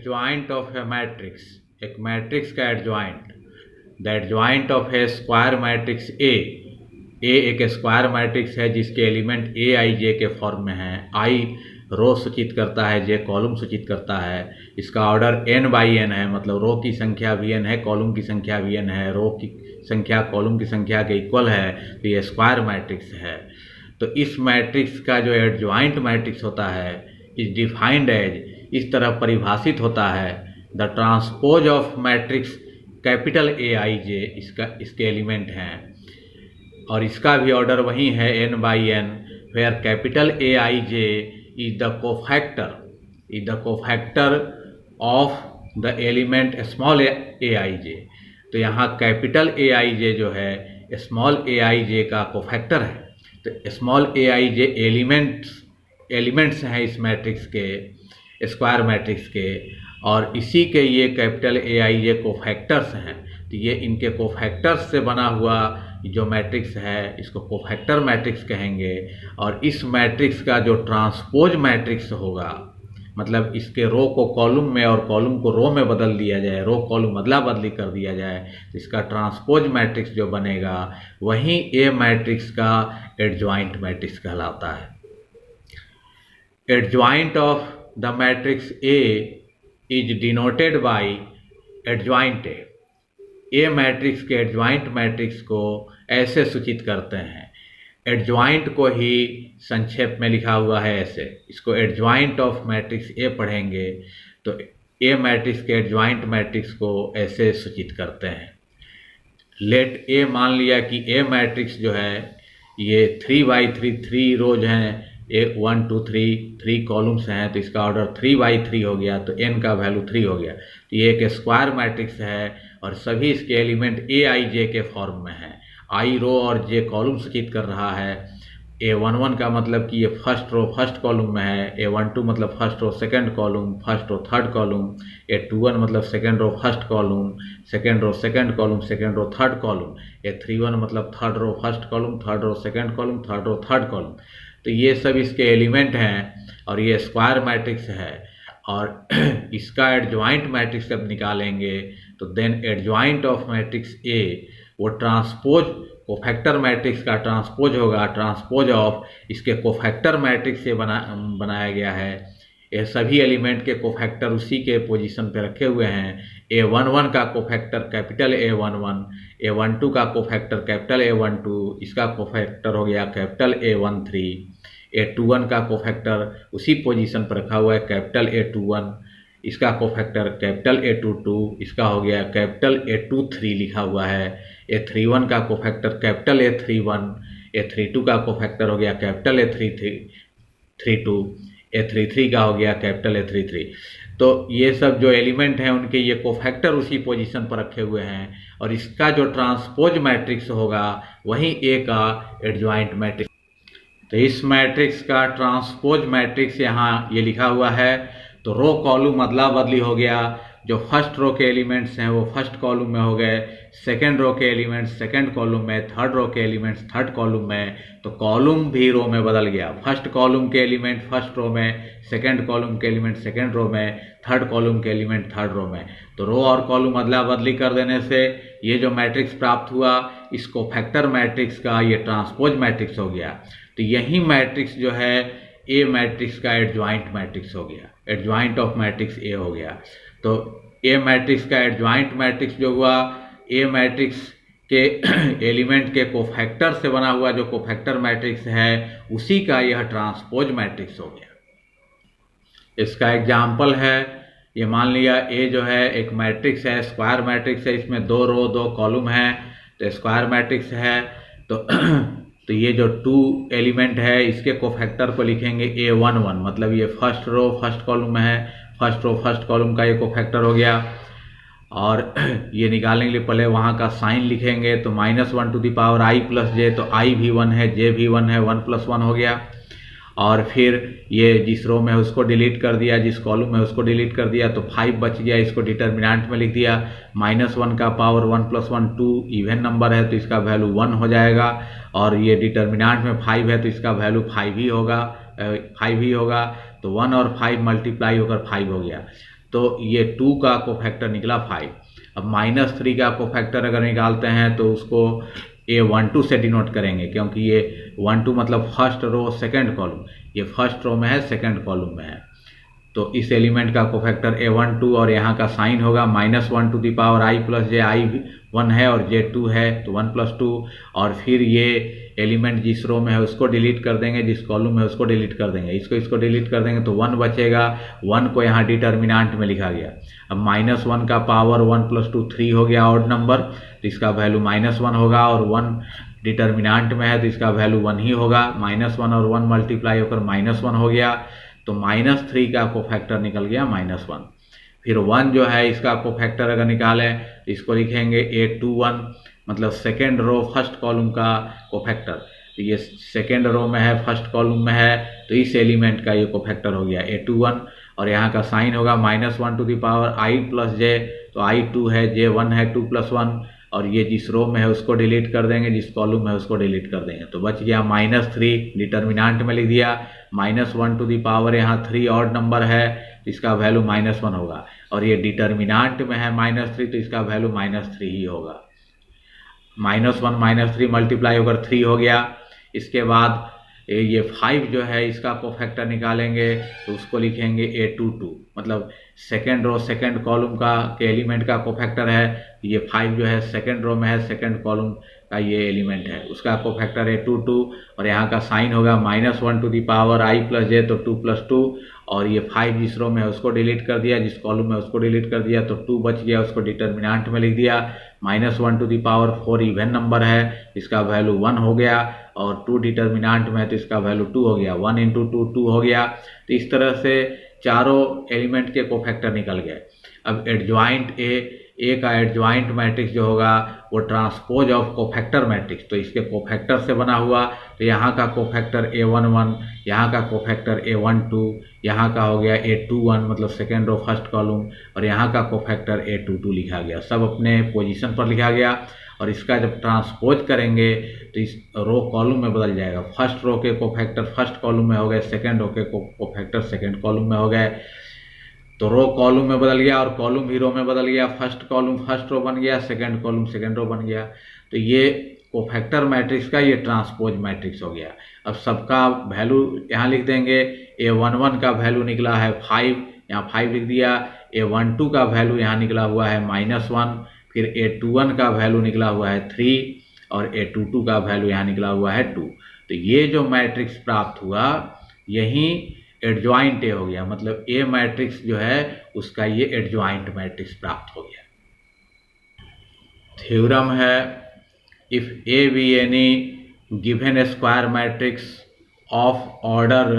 Adjoint of A matrix, एक matrix का adjoint, the adjoint of A square matrix A एक square matrix है जिसके एलिमेंट ए आई जे के फॉर्म में है। आई रो सूचित करता है, जे कॉलम सूचित करता है। इसका ऑर्डर n बाई n है, मतलब रो की संख्या भी n है, कॉलम की संख्या भी n है, रो की संख्या कॉलम की संख्या के इक्वल है, तो ये स्क्वायर मैट्रिक्स है। तो इस मैट्रिक्स का जो एडजॉइंट मैट्रिक्स होता है इज डिफाइंड एज, इस तरह परिभाषित होता है, the transpose of matrix capital A I J, इसके एलिमेंट हैं और इसका भी ऑर्डर वही है n by n, where capital A I J is the cofactor of the element small A I J. तो यहाँ कैपिटल ए आई जे जो है स्मॉल ए आई जे का कोफैक्टर है। तो small A I J elements हैं इस मैट्रिक्स के, स्क्वायर मैट्रिक्स के, और इसी के ये capital A I J cofactors हैं। तो ये इनके कोफैक्टर्स से बना हुआ जो मैट्रिक्स है इसको कोफैक्टर मैट्रिक्स कहेंगे। और इस मैट्रिक्स का जो ट्रांसपोज मैट्रिक्स होगा, मतलब इसके रो को कॉलम में और कॉलम को रो में बदल दिया जाए, रो कॉलम अदला बदली कर दिया जाए, तो इसका ट्रांसपोज मैट्रिक्स जो बनेगा वही ए मैट्रिक्स का एडजॉइंट मैट्रिक्स कहलाता है। Adjoint of the matrix A is denoted by adjoint A. A matrix के एडजॉइंट मैट्रिक्स को ऐसे सूचित करते हैं, एडजॉइंट को ही संक्षेप में लिखा हुआ है ऐसे, इसको एडजॉइंट ऑफ मैट्रिक्स ए पढ़ेंगे तो ए मैट्रिक्स के एडजॉइंट मैट्रिक्स को ऐसे सूचित करते हैं। लेट ए, मान लिया कि ए मैट्रिक्स जो है ये 3/3 3 रोज हैं, 1 2 3 कॉलम्स हैं, तो इसका ऑर्डर 3/3 हो गया, तो n का वैल्यू 3 हो गया। तो ये एक स्क्वायर मैट्रिक्स है और सभी इसके एलिमेंट ए आई जे के फॉर्म में है। आई रो और जे कॉलम सूचित कर रहा है। A11 का मतलब कि ये फर्स्ट रो फर्स्ट कॉलम में है, A12 मतलब first row second column, first row third column, A21 मतलब second row first column, second row second column, second row third column, A31 मतलब third row first column, third row second column, third row third column. तो ये सब इसके element हैं और ये square matrix है। और इसका एडजॉइंट मैट्रिक्स जब निकालेंगे तो then adjoint of matrix A वो ट्रांसपोज कोफैक्टर मैट्रिक्स का ट्रांसपोज होगा, ट्रांसपोज ऑफ इसके कोफैक्टर मैट्रिक्स से बनाया गया है। ये सभी एलिमेंट के कोफैक्टर उसी के पोजीशन पे रखे हुए हैं। A11 का कोफैक्टर कैपिटल A11, A12 का कोफैक्टर कैपिटल A12, इसका कोफैक्टर हो गया कैपिटल A13, A21 का कोफैक्टर उसी पोजीशन पर रखा हुआ है कैपिटल A21, इसका कोफैक्टर कैपिटल A22, इसका हो गया कैपिटल A23 लिखा हुआ है। A31 का कोफैक्टर कैपिटल A31, A32 का कोफैक्टर हो गया कैपिटल A32, A33 का हो गया कैपिटल A33। तो ये सब जो एलिमेंट हैं उनके ये कोफैक्टर उसी पोजीशन पर रखे हुए हैं और इसका जो ट्रांसपोज मैट्रिक्स होगा वही ए का एडजॉइंट मैट्रिक्स। तो इस मैट्रिक्स का ट्रांसपोज मैट्रिक्स यहाँ ये लिखा हुआ है। तो रो कॉलम अदला बदली हो गया, जो फर्स्ट रो के एलिमेंट्स हैं वो फर्स्ट कॉलम में हो गए, सेकंड रो के एलिमेंट्स सेकंड कॉलम में, थर्ड रो के एलिमेंट्स थर्ड कॉलम में, तो कॉलम भी रो में बदल गया। फर्स्ट कॉलम के एलिमेंट फर्स्ट रो में, सेकंड कॉलम के एलिमेंट सेकंड रो में, थर्ड कॉलम के एलिमेंट थर्ड रो में। तो रो और कॉलम अदला बदली कर देने से ये जो मैट्रिक्स प्राप्त हुआ इसको फैक्टर मैट्रिक्स का ये ट्रांसपोज मैट्रिक्स हो गया। तो यही मैट्रिक्स जो है ए मैट्रिक्स का एडजॉइंट मैट्रिक्स हो गया, एडजॉइंट ऑफ मैट्रिक्स ए हो गया। तो ए मैट्रिक्स का एडजॉइंट मैट्रिक्स जो हुआ ए मैट्रिक्स के एलिमेंट के कोफैक्टर से बना हुआ जो कोफैक्टर मैट्रिक्स है उसी का यह ट्रांसपोज मैट्रिक्स हो गया। इसका एग्जाम्पल है, ये मान लिया ए जो है एक मैट्रिक्स है, स्क्वायर मैट्रिक्स है, इसमें 2 रो 2 कॉलम है, तो स्क्वायर मैट्रिक्स है। तो ये जो 2 एलिमेंट है इसके कोफैक्टर को लिखेंगे A11, मतलब ये फर्स्ट रो फर्स्ट कॉलम में है, फर्स्ट रो फर्स्ट कॉलम का ये कोफैक्टर हो गया। और ये निकालने के लिए पहले वहाँ का साइन लिखेंगे, तो -1 to the power i plus J, तो i भी 1 है, j भी 1 है, 1 + 1 हो गया। और फिर ये जिस रो में है उसको डिलीट कर दिया, जिस कॉलम में उसको डिलीट कर दिया, तो 5 बच गया, इसको डिटर्मिनेंट में लिख दिया। -1 का पावर 1 + 1 2, इवन नंबर है तो इसका वैल्यू 1 हो जाएगा। और ये डिटर्मिनेंट में 5 है तो इसका वैल्यू 5 ही होगा, तो 1 और 5 मल्टीप्लाई होकर 5 हो गया। तो ये 2 का कोफैक्टर निकला 5। अब -3 का कोफैक्टर अगर निकालते हैं तो उसको A12 से डिनोट करेंगे, क्योंकि ये 12 मतलब फर्स्ट रो सेकंड कॉलम, ये फर्स्ट रो में है सेकंड कॉलम में है। तो इस एलिमेंट का कोफैक्टर A12 और यहाँ का साइन होगा -1 to the power i plus J, i 1 है और j 2 है तो 1 + 2, और फिर ये एलिमेंट जिस रो में है उसको डिलीट कर देंगे, जिस कॉलम में है उसको डिलीट कर देंगे, इसको डिलीट कर देंगे तो 1 बचेगा। 1 को यहाँ डिटर्मिनेंट में लिखा गया। अब -1 का पावर 1 + 2 3 हो गया ऑड नंबर, तो इसका वैल्यू -1 होगा, और 1 डिटर्मिनेंट में है तो इसका वैल्यू 1 ही होगा। -1 और 1 मल्टीप्लाई होकर -1 हो गया, तो -3 का कोफैक्टर निकल गया -1। फिर 1 जो है इसका कोफैक्टर अगर निकालें तो इसको लिखेंगे A21, मतलब सेकेंड रो फर्स्ट कॉलम का कोफैक्टर। तो ये सेकेंड रो में है, फर्स्ट कॉलम में है, तो इस एलिमेंट का ये कोफैक्टर हो गया A21, और यहाँ का साइन होगा -1 to the power i plus J, तो i 2 है, j 1 है, 2 + 1, और ये जिस रो में है उसको डिलीट कर देंगे, जिस कॉलम में है उसको डिलीट कर देंगे, तो बच गया -3, डिटर्मिनेंट में लिख दिया। -1 टू द पावर यहाँ 3 ऑड नंबर है, इसका वैल्यू -1 होगा, और ये डिटर्मिनेंट में है -3 तो इसका वैल्यू -3 ही होगा। -1 -3 मल्टीप्लाई होकर 3 हो गया। इसके बाद ये 5 जो है इसका कोफैक्टर निकालेंगे तो उसको लिखेंगे A22, मतलब सेकेंड रो सेकेंड कॉलम का के एलिमेंट का कोफैक्टर है। ये 5 जो है सेकेंड रो में है, सेकेंड कॉलम का ये एलिमेंट है, उसका कोफैक्टर A22, और यहाँ का साइन होगा -1 to the power i plus J, तो 2 + 2, और ये 5 जिस रो में है उसको डिलीट कर दिया, जिस कॉलम में उसको डिलीट कर दिया, तो 2 बच गया, उसको डिटर्मिनेंट में लिख दिया। -1 to the power 4 even number है, इसका वैल्यू 1 हो गया, और 2 डिटर्मिनेंट में है तो इसका वैल्यू 2 हो गया, 1 × 2 2 हो गया। तो इस तरह से चारों एलिमेंट के कोफैक्टर निकल गए। अब एडजॉइंट ए का एडजॉइंट मैट्रिक्स जो होगा वो ट्रांसपोज ऑफ कोफैक्टर मैट्रिक्स, तो इसके कोफैक्टर से बना हुआ, तो यहाँ का कोफैक्टर A11, यहाँ का कोफैक्टर A12, यहाँ का हो गया A21 मतलब सेकेंड रो फर्स्ट कॉलम, और यहाँ का कोफैक्टर A22 लिखा गया, सब अपने पोजीशन पर लिखा गया। और इसका जब ट्रांसपोज करेंगे तो इस रो कॉलम में बदल जाएगा। फर्स्ट रो के कोफैक्टर फर्स्ट कॉलम में हो गए, सेकेंड रो के कोफैक्टर सेकेंड कॉलम में हो गए, तो रो कॉलम में बदल गया और कॉलम भी रो में बदल गया। फर्स्ट कॉलम फर्स्ट रो बन गया, सेकेंड कॉलम सेकेंड रो बन गया। तो ये कोफैक्टर मैट्रिक्स का ये ट्रांसपोज मैट्रिक्स हो गया। अब सबका वैल्यू यहाँ लिख देंगे। A11 का वैल्यू निकला है 5, यहाँ 5 लिख दिया। A12 का वैल्यू यहाँ निकला हुआ है -1, फिर A21 का वैल्यू निकला हुआ है 3, और A22 का वैल्यू यहाँ निकला हुआ है 2। तो ये जो मैट्रिक्स प्राप्त हुआ यही एडजॉइंट ए हो गया, मतलब ए मैट्रिक्स जो है उसका ये एडजॉइंट मैट्रिक्स प्राप्त हो गया। थ्योरम है, if A be any given square matrix of order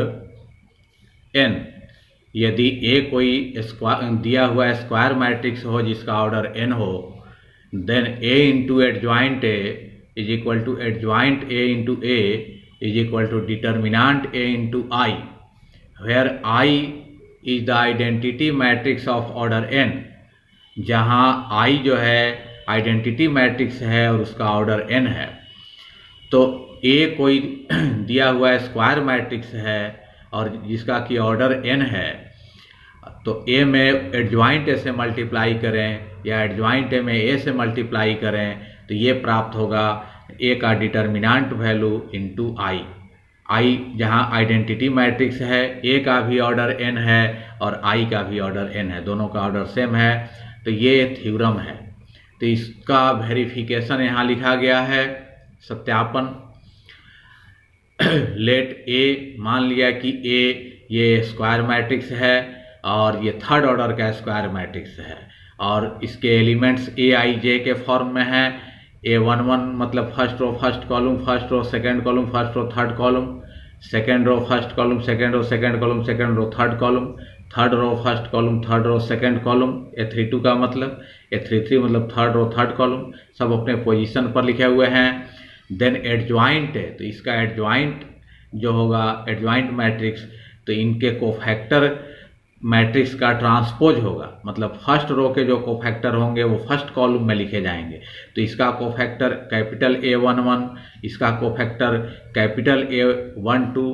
n, यदि ए कोई दिया हुआ स्क्वायर मैट्रिक्स हो जिसका ऑर्डर n हो, then a into adjoint A is equal to adjoint A into A is equal to determinant A into I, where I is the identity matrix of order n, जहाँ I जो है identity matrix है और उसका order n है। तो A कोई दिया हुआ स्क्वायर मैट्रिक्स है और जिसका कि ऑर्डर n है, तो A में एडजॉइंट A से मल्टीप्लाई करें या एडजॉइंट A में A से मल्टीप्लाई करें तो ये प्राप्त होगा A का डिटर्मिनेंट वैल्यू इंटू I जहाँ आइडेंटिटी मैट्रिक्स है, A का भी ऑर्डर n है और I का भी ऑर्डर n है, दोनों का ऑर्डर सेम है। तो ये थ्योरम है। तो इसका वेरिफिकेशन यहाँ लिखा गया है, सत्यापन। लेट A, मान लिया कि A ये स्क्वायर मैट्रिक्स है और ये थर्ड ऑर्डर का स्क्वायर मैट्रिक्स है और इसके एलिमेंट्स Aij के फॉर्म में है। A11 मतलब first row first column, first row second column, first row third column, second row first column, second row second column, second row third column, third row first column, third row second column. A32 का मतलब A33 मतलब third row third column, सब अपने position पर लिखे हुए हैं। Then adjoint है, तो इसका एडजॉइंट जो होगा एडजॉइंट मैट्रिक्स, तो इनके कोफैक्टर मैट्रिक्स का ट्रांसपोज होगा, मतलब फर्स्ट रो के जो कोफैक्टर होंगे वो फर्स्ट कॉलम में लिखे जाएंगे। तो इसका कोफैक्टर कैपिटल A11, इसका cofactor capital A12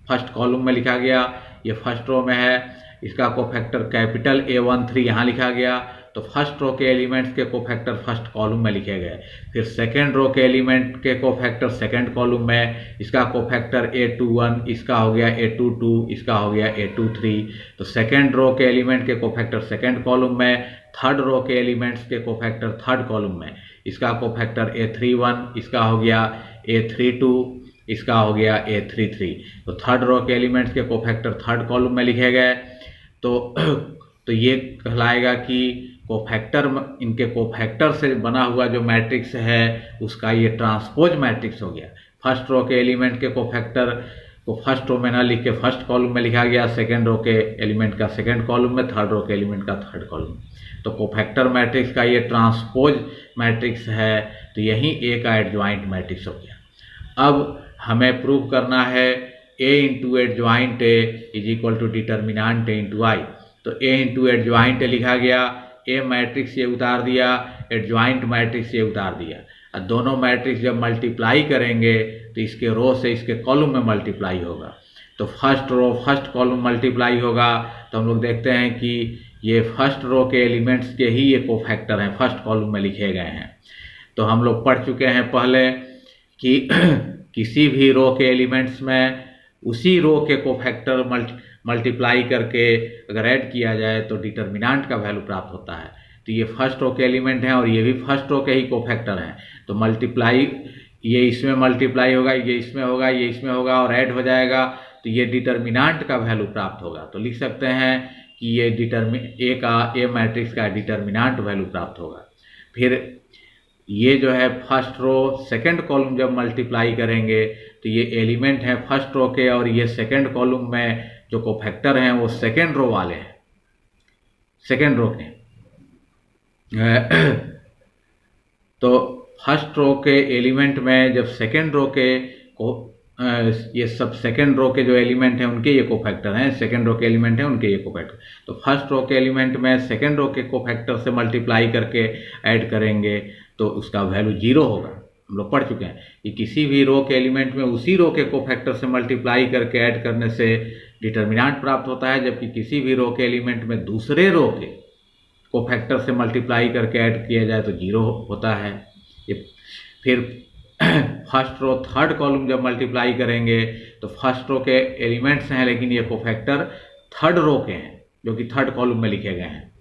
first column में लिखा गया, ये फर्स्ट रो में है। इसका कोफैक्टर कैपिटल A13 यहाँ लिखा गया, तो फर्स्ट रो के एलिमेंट्स के कोफैक्टर फर्स्ट कॉलम में लिखे गए। फिर सेकेंड रो के एलिमेंट के कोफैक्टर सेकेंड कॉलम में, इसका कोफैक्टर A21, इसका हो गया A22, इसका हो गया A23। तो सेकेंड रो के एलिमेंट के कोफैक्टर सेकेंड कॉलम में, थर्ड रो के एलिमेंट्स के कोफैक्टर थर्ड कॉलम में, इसका कोफैक्टर A31, इसका हो गया A32, इसका हो गया A33। तो थर्ड रो के एलिमेंट्स के कोफैक्टर थर्ड कॉलम में लिखे गए। तो ये कहलाएगा कि कोफैक्टर, इनके कोफैक्टर से बना हुआ जो मैट्रिक्स है उसका ये ट्रांसपोज मैट्रिक्स हो गया। फर्स्ट रो के एलिमेंट के कोफैक्टर को फर्स्ट रो में ना लिख के फर्स्ट कॉलम में लिखा गया, सेकेंड रो के एलिमेंट का सेकेंड कॉलम में, थर्ड रो के एलिमेंट का थर्ड कॉलम। तो कोफैक्टर मैट्रिक्स का ये ट्रांसपोज मैट्रिक्स है, तो यही ए का एडजॉइंट मैट्रिक्स हो गया। अब हमें प्रूव करना है A into adjoint A is equal to determinant A into I. तो A इंटू एडजॉइंट A लिखा गया, A मैट्रिक्स ये उतार दिया, एडजॉइंट मैट्रिक्स ये उतार दिया। और दोनों मैट्रिक्स जब मल्टीप्लाई करेंगे तो इसके रो से इसके कॉलम में मल्टीप्लाई होगा। तो first row first column multiply होगा, तो हम लोग देखते हैं कि ये फर्स्ट रो के एलिमेंट्स के ही ये कोफैक्टर हैं, फर्स्ट कॉलम में लिखे गए हैं। तो हम लोग पढ़ चुके हैं पहले कि किसी भी रो के एलिमेंट्स में उसी रो के कोफैक्टर मल्टीप्लाई करके अगर ऐड किया जाए तो डिटर्मिनांट का वैल्यू प्राप्त होता है। तो ये फर्स्ट रो के एलिमेंट हैं और ये भी फर्स्ट रो के ही कोफैक्टर हैं। तो मल्टीप्लाई, ये इसमें मल्टीप्लाई होगा, ये इसमें होगा, ये इसमें होगा और ऐड हो जाएगा, तो ये डिटर्मिनांट का वैल्यू प्राप्त होगा। तो लिख सकते हैं कि ये ए मैट्रिक्स का डिटर्मिनांट वैल्यू प्राप्त होगा। फिर ये जो है फर्स्ट रो सेकंड कॉलम जब मल्टीप्लाई करेंगे तो ये एलिमेंट हैं फर्स्ट रो के, और ये सेकंड कॉलम में जो कोफैक्टर हैं वो सेकंड रो वाले हैं, सेकंड रो के। तो फर्स्ट रो के एलिमेंट में जब सेकंड रो के ये सब सेकंड रो के जो एलिमेंट हैं उनके ये कोफैक्टर हैं, सेकंड रो के एलिमेंट हैं उनके ये कोफैक्टर। तो फर्स्ट रो के एलिमेंट में सेकंड रो के कोफैक्टर से मल्टीप्लाई करके ऐड करेंगे तो उसका वैल्यू 0 होगा। हम लोग पढ़ चुके हैं कि किसी भी रो के एलिमेंट में उसी रो के कोफैक्टर से मल्टीप्लाई करके ऐड करने से डिटर्मिनांट प्राप्त होता है, जबकि किसी भी रो के एलिमेंट में दूसरे रो के कोफैक्टर से मल्टीप्लाई करके ऐड किया जाए तो 0 होता है। फिर फर्स्ट रो थर्ड कॉलम जब मल्टीप्लाई करेंगे तो फर्स्ट रो के एलिमेंट्स हैं लेकिन ये कोफैक्टर थर्ड रो के हैं जो कि थर्ड कॉलम में लिखे गए हैं।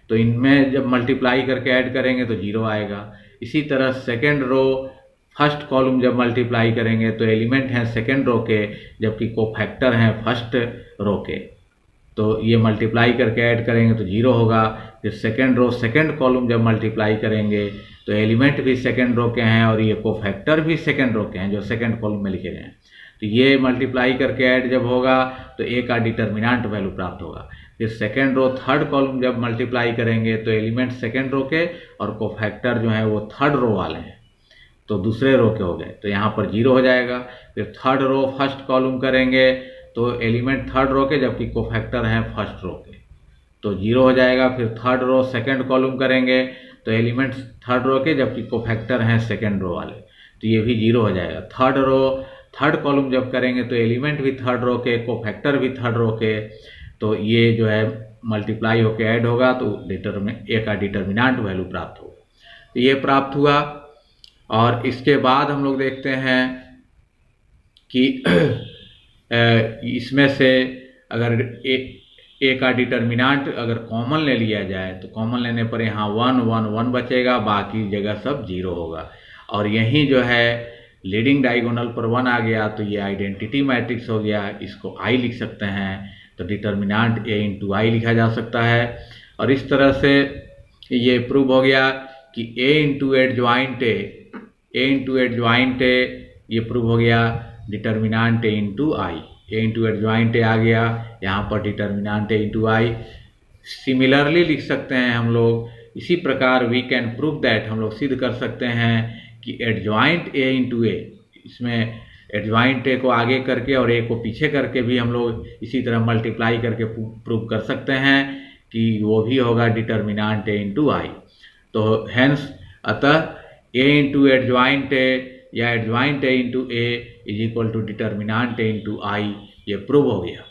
तो इनमें जब मल्टीप्लाई करके ऐड करेंगे तो 0 आएगा। इसी तरह सेकेंड रो फर्स्ट कॉलम जब मल्टीप्लाई करेंगे तो एलिमेंट हैं सेकेंड रो के जबकि कोफैक्टर हैं फर्स्ट रो के, तो ये मल्टीप्लाई करके ऐड करेंगे तो 0 होगा। फिर सेकेंड रो सेकेंड कॉलम जब मल्टीप्लाई करेंगे तो एलिमेंट भी सेकेंड रो के हैं और ये कोफैक्टर भी सेकेंड रो के हैं जो सेकेंड कॉलम में लिखे गए हैं। तो ये मल्टीप्लाई करके ऐड जब होगा तो ए का डिटर्मिनांट वैल्यू प्राप्त होगा। फिर सेकेंड रो थर्ड कॉलम जब मल्टीप्लाई करेंगे तो एलिमेंट सेकेंड रो के और कोफैक्टर जो है वो थर्ड रो वाले हैं, तो दूसरे रो के हो गए, तो यहाँ पर 0 हो जाएगा। फिर थर्ड रो फर्स्ट कॉलम करेंगे तो एलिमेंट थर्ड रो के जबकि कोफैक्टर हैं फर्स्ट रो के, तो 0 हो जाएगा। फिर थर्ड रो सेकेंड कॉलम करेंगे तो एलिमेंट थर्ड रो के जबकि कोफैक्टर हैं सेकेंड रो वाले, तो ये भी 0 हो जाएगा। थर्ड रो थर्ड कॉलम जब करेंगे तो एलिमेंट भी थर्ड रो के, कोफैक्टर भी थर्ड रो के, तो ये जो है मल्टीप्लाई होके ऐड होगा तो ए का डिटर्मिनांट वैल्यू प्राप्त होगा। तो ये प्राप्त हुआ। और इसके बाद हम लोग देखते हैं कि इसमें से अगर ए का डिटर्मिनांट अगर कॉमन ले लिया जाए तो कॉमन लेने पर यहाँ 1 1 1 बचेगा, बाकी जगह सब 0 होगा। और यहीं जो है लीडिंग डायगोनल पर 1 आ गया तो ये आइडेंटिटी मैट्रिक्स हो गया, इसको आई लिख सकते हैं। तो डिटर्मिनांट ए इंटू आई लिखा जा सकता है। और इस तरह से ये प्रूव हो गया कि ए इंटू एडजॉइंट ए ये प्रूव हो गया determinant A into I. A into adjoint A आ गया, यहाँ पर determinant A into I. Similarly लिख सकते हैं हम लोग, इसी प्रकार वी कैन प्रूव दैट, हम लोग सिद्ध कर सकते हैं कि एडजॉइंट ए इंटू ए, इसमें एडजॉइंट ए को आगे करके और ए को पीछे करके भी हम लोग इसी तरह मल्टीप्लाई करके प्रूव कर सकते हैं कि वो भी होगा डिटर्मिनांट ए इंटू आई। तो हेंस अतः ए इंटू एडजॉइंट ए या adjoint A into A is equal to determinant A into I, ये प्रूव हो गया।